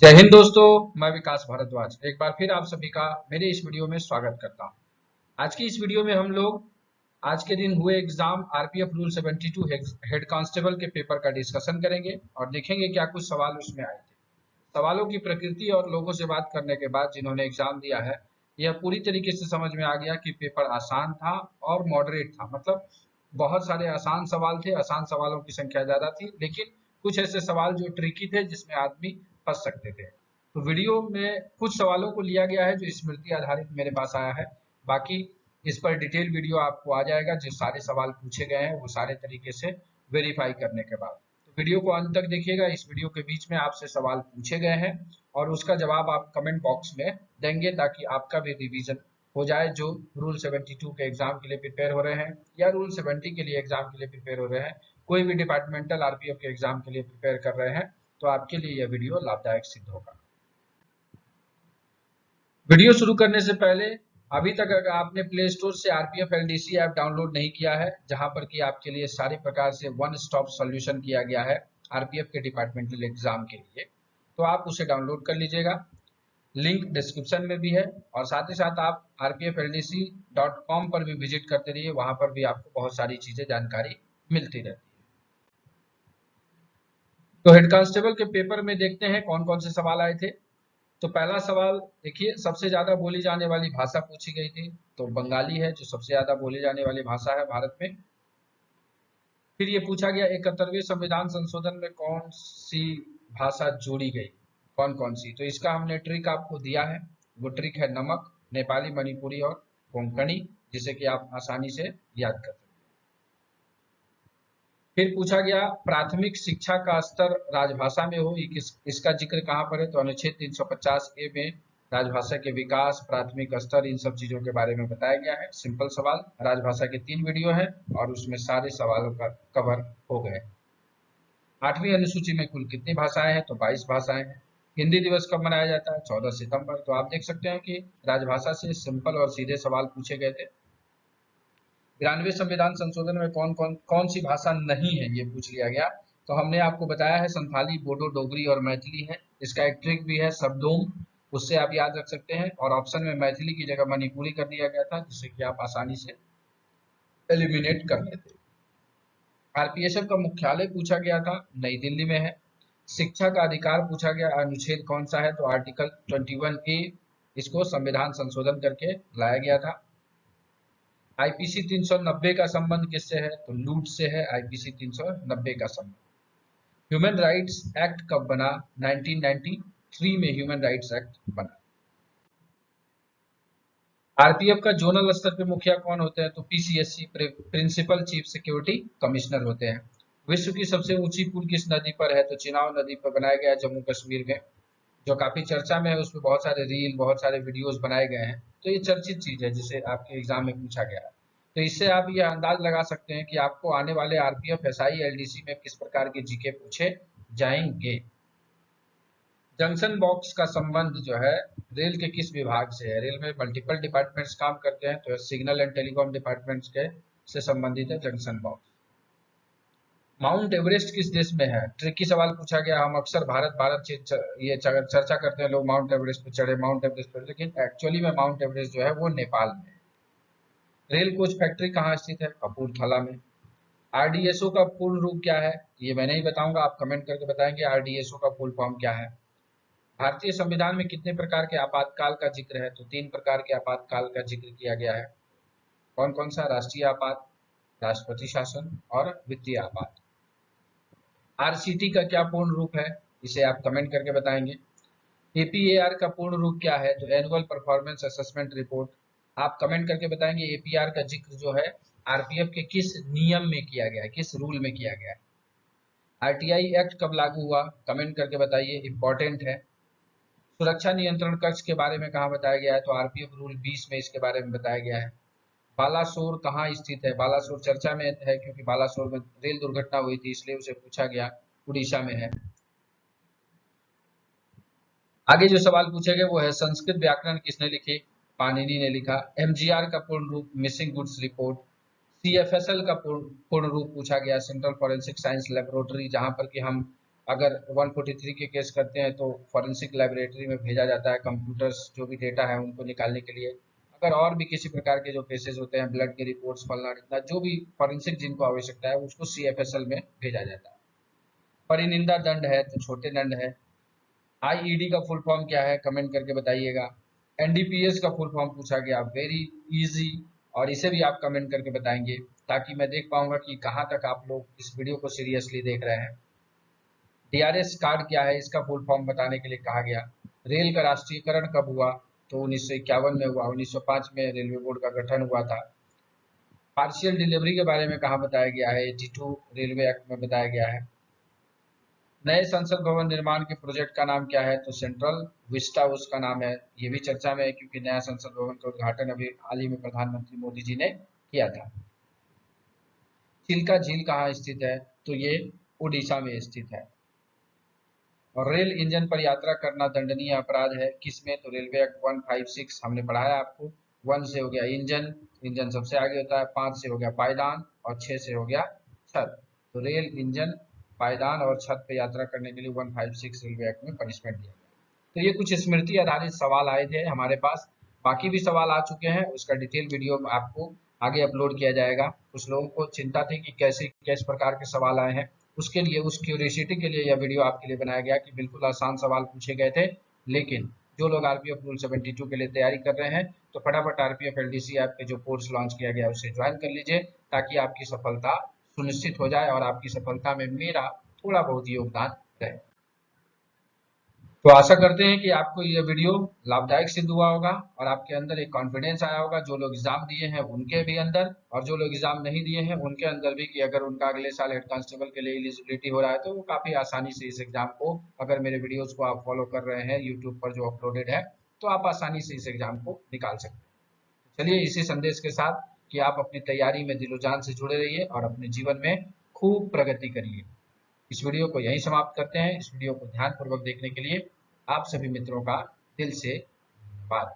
जय हिंद दोस्तों। मैं विकास भारद्वाज एक बार फिर आप सभी का मेरे इस वीडियो में स्वागत करता हूं। आज की इस वीडियो में हम लोग आज के दिन हुए exam RPF rule 72 head constable के पेपर का डिस्कशन करेंगे और देखेंगे क्या कुछ सवाल उसमें आए थे। सवालों की प्रकृति और लोगों से बात करने के बाद जिन्होंने एग्जाम दिया है, यह पूरी तरीके से समझ में आ गया कि पेपर आसान था और मॉडरेट था। मतलब बहुत सारे आसान सवाल थे, आसान सवालों की संख्या ज्यादा थी, लेकिन कुछ ऐसे सवाल जो ट्रिकी थे जिसमें आदमी फंस सकते थे। तो वीडियो में कुछ सवालों को लिया गया है जो स्मृति आधारित मेरे पास आया है। बाकी इस पर डिटेल वीडियो आपको आ जाएगा, जो सारे सवाल पूछे गए हैं वो सारे तरीके से वेरीफाई करने के बाद। तो वीडियो को अंत तक देखिएगा। इस वीडियो के बीच में आपसे सवाल पूछे गए हैं और उसका जवाब आप कमेंट बॉक्स में देंगे ताकि आपका भी रिवीजन हो जाए। जो रूल 72 के एग्जाम के लिए प्रिपेयर हो रहे हैं या रूल 70 के लिए एग्जाम के लिए प्रिपेयर हो रहे हैं, कोई भी डिपार्टमेंटल आरपीएफ के एग्जाम के लिए प्रिपेयर कर रहे हैं, तो आपके लिए यह वीडियो लाभदायक सिद्ध होगा। वीडियो शुरू करने से पहले अभी तक अगर आपने प्ले स्टोर से आरपीएफ एलडीसी ऐप डाउनलोड नहीं किया है, जहां पर कि आपके लिए सारे प्रकार से वन स्टॉप सॉल्यूशन किया गया है आरपीएफ के डिपार्टमेंटल एग्जाम के लिए, तो आप उसे डाउनलोड कर लीजिएगा। लिंक डिस्क्रिप्शन में भी है और साथ ही साथ आप rpfldc.com पर भी विजिट करते रहिए, वहां पर भी आपको बहुत सारी चीजें जानकारी मिलती रहती है। तो हेड कांस्टेबल के पेपर में देखते हैं कौन कौन से सवाल आए थे। तो पहला सवाल देखिए, सबसे ज्यादा बोली जाने वाली भाषा पूछी गई थी, तो बंगाली है जो सबसे ज्यादा बोली जाने वाली भाषा है भारत में। फिर ये पूछा गया 71वें संविधान संशोधन में कौन सी भाषा जोड़ी गई, कौन कौन सी। तो इसका हमने ट्रिक आपको दिया है, वो ट्रिक है नमक, नेपाली, मणिपुरी और कोंकणी, जिसे कि आप आसानी से याद कर सकते हैं। फिर पूछा गया प्राथमिक शिक्षा का स्तर राजभाषा में हो, इसका जिक्र कहाँ पर है। तो अनुच्छेद 350 ए में राजभाषा के विकास, प्राथमिक स्तर, इन सब चीजों के बारे में बताया गया है। सिंपल सवाल, राजभाषा के 3 वीडियो हैं और उसमें सारे सवालों का कवर हो गए। 8वीं अनुसूची में कुल कितनी भाषाएं हैं, तो 22 भाषाएं हैं। हिंदी दिवस कब मनाया जाता है, 14 सितंबर। तो आप देख सकते हैं कि राजभाषा से सिंपल और सीधे सवाल पूछे गए थे। 92वें संविधान संशोधन में कौन सी भाषा नहीं है, ये पूछ लिया गया। तो हमने आपको बताया है संथाली, बोडो, डोगरी और मैथिली है। इसका एक ट्रिक भी है शब्दोम, उससे आप याद रख सकते हैं। और ऑप्शन में मैथिली की जगह मणिपुरी कर दिया गया था, जिससे कि आप आसानी से एलिमिनेट कर लेते। आरपीएसएफ का मुख्यालय पूछा गया था, नई दिल्ली में है। शिक्षा का अधिकार पूछा गया, अनुच्छेद कौन सा है, तो आर्टिकल 21A, इसको संविधान संशोधन करके लाया गया था। आईपीसी 390 का संबंध किससे है, तो लूट से है आईपीसी 390 का संबंध। ह्यूमन राइट्स एक्ट कब बना, 1993 में ह्यूमन राइट्स एक्ट बना। आरपीएफ का जोनल स्तर पे मुखिया कौन होते हैं, तो PCSC, principal chief security commissioner होते हैं। विश्व की सबसे ऊंची पुल किस नदी पर है, तो चिनाब नदी पर बनाया गया है जम्मू कश्मीर में, जो काफी चर्चा में है। उसमें बहुत सारे रील, बहुत सारे वीडियोस बनाए गए हैं, तो ये चर्चित चीज है जिसे आपके एग्जाम में पूछा गया है। तो इससे आप ये अंदाज लगा सकते हैं कि आपको आने वाले आरपीएफ, एसआई, एलडीसी में किस प्रकार के जीके पूछे जाएंगे। जंक्शन बॉक्स का संबंध जो है रेल के किस विभाग से है। रेल में मल्टीपल डिपार्टमेंट्स काम करते हैं, तो सिग्नल एंड टेलीकॉम डिपार्टमेंट्स के से संबंधित है जंक्शन बॉक्स। माउंट एवरेस्ट किस देश में है, ट्रिकी सवाल पूछा गया। हम अक्सर भारत ये चर्चा करते हैं, लोग माउंट एवरेस्ट पे चढ़े, माउंट एवरेस्ट पे, लेकिन एक्चुअली में माउंट एवरेस्ट जो है वो नेपाल में है। रेल कोच फैक्ट्री कहाँ स्थित है, कपूरथला में। आरडीएसओ का पूर्ण रूप क्या है, ये मैं नहीं बताऊंगा, आप कमेंट करके बताएंगे आरडीएसओ का फुल फॉर्म क्या है। भारतीय संविधान में कितने प्रकार के आपातकाल का जिक्र है, तो 3 प्रकार के आपातकाल का जिक्र किया गया है। कौन कौन सा, राष्ट्रीय आपात, राष्ट्रपति शासन और वित्तीय आपात। आरसीटी का क्या पूर्ण रूप है, इसे आप कमेंट करके बताएंगे। एपीएआर का पूर्ण रूप क्या है, तो एनुअल परफॉर्मेंस असेसमेंट रिपोर्ट। आप कमेंट करके बताएंगे एपीआर का जिक्र जो है आरपीएफ के किस नियम में किया गया है, किस रूल में किया गया है। आरटीआई एक्ट कब लागू हुआ, कमेंट करके बताइए, इंपॉर्टेंट है। सुरक्षा नियंत्रण कक्ष के बारे में कहाँ बताया गया है, तो आरपीएफ रूल 20 में इसके बारे में बताया गया है। बालासोर कहाँ स्थित है, बालासोर चर्चा में है क्योंकि बालासोर में रेल दुर्घटना हुई थी, इसलिए उसे पूछा गया, उड़ीसा में है। आगे जो सवाल पूछे गए वो है संस्कृत व्याकरण किसने लिखी, पाणिनि ने लिखा। एमजीआर का पूर्ण रूप, मिसिंग गुड्स रिपोर्ट। सीएफएसएल का पूर्ण रूप पूछा गया, सेंट्रल फॉरेंसिक साइंस लेबोरेटरी, जहां पर कि हम अगर 143 के केस करते हैं तो फॉरेंसिक लेबोरेटरी में भेजा जाता है, कंप्यूटर्स जो भी डेटा है उनको निकालने के लिए। अगर और भी किसी प्रकार के जो केसेस होते हैं, ब्लड की रिपोर्ट्स, फलना ढिकना, जो भी फॉरेंसिक जिनको आवश्यकता है उसको CFSL में भेजा जाता है। परिनिंदा दंड है तो छोटे दंड है। IED का फुल फॉर्म क्या है, कमेंट करके बताइएगा। NDPS का फुल फॉर्म पूछा गया, वेरी इजी, और इसे भी आप कमेंट करके बताएंगे ताकि मैं देख पाऊंगा कि कहाँ तक आप लोग इस वीडियो को सीरियसली देख रहे हैं। DRS कार्ड क्या है, इसका फुल फॉर्म बताने के लिए कहा गया। रेल का राष्ट्रीयकरण कब हुआ, तो 1951 में हुआ। 1905 में रेलवे बोर्ड का गठन हुआ था। पार्शियल डिलीवरी के बारे में कहाँ बताया गया है, 82 रेलवे एक्ट में बताया गया है। नए संसद भवन निर्माण के प्रोजेक्ट का नाम क्या है, तो सेंट्रल विस्टा उसका नाम है। ये भी चर्चा में है क्योंकि नया संसद भवन का उद्घाटन अभी हाल ही में प्रधानमंत्री मोदी जी ने किया था। चिल्का झील कहाँ स्थित है, तो ये उड़ीसा में स्थित है। और रेल इंजन पर यात्रा करना दंडनीय अपराध है, किसमें, तो रेलवे एक्ट 156 हमने पढ़ाया आपको। 1 से हो गया इंजन, इंजन सबसे आगे होता है, 5 से हो गया पायदान और 6 से हो गया छत। तो रेल इंजन, पायदान और छत पे यात्रा करने के लिए 156 रेलवे एक्ट में पनिशमेंट दिया गया। तो ये कुछ स्मृति आधारित सवाल आए थे हमारे पास। बाकी भी सवाल आ चुके हैं, उसका डिटेल वीडियो आपको आगे अपलोड किया जाएगा। कुछ लोगों को चिंता थी कि कैसे किस प्रकार के सवाल आए हैं, उसके लिए, उस क्यूरियोसिटी के लिए यह वीडियो आपके लिए बनाया गया कि बिल्कुल आसान सवाल पूछे गए थे। लेकिन जो लोग RPF रूल 72 के लिए तैयारी कर रहे हैं तो फटाफट RPF LDC ऐप पे जो कोर्स लॉन्च किया गया है उसे ज्वाइन कर लीजिए ताकि आपकी सफलता सुनिश्चित हो जाए और आपकी सफलता में मेरा थोड़ा बहुत योगदान रहे। तो आशा करते हैं कि आपको यह वीडियो लाभदायक सिद्ध हुआ होगा और आपके अंदर एक कॉन्फिडेंस आया होगा, जो लोग एग्जाम दिए हैं उनके भी अंदर और जो लोग एग्जाम नहीं दिए हैं उनके अंदर भी, कि अगर उनका अगले साल हेड कांस्टेबल के लिए एलिजिबिलिटी हो रहा है तो वो काफी आसानी से इस एग्जाम को, अगर मेरे वीडियोज को आप फॉलो कर रहे हैं यूट्यूब पर जो अपलोडेड है, तो आप आसानी से इस एग्जाम को निकाल सकते हैं। चलिए इसी संदेश के साथ कि आप अपनी तैयारी में दिलो जान से जुड़े रहिए और अपने जीवन में खूब प्रगति करिए। इस वीडियो को यहीं समाप्त करते हैं। इस वीडियो को ध्यानपूर्वक देखने के लिए आप सभी मित्रों का दिल से धन्यवाद।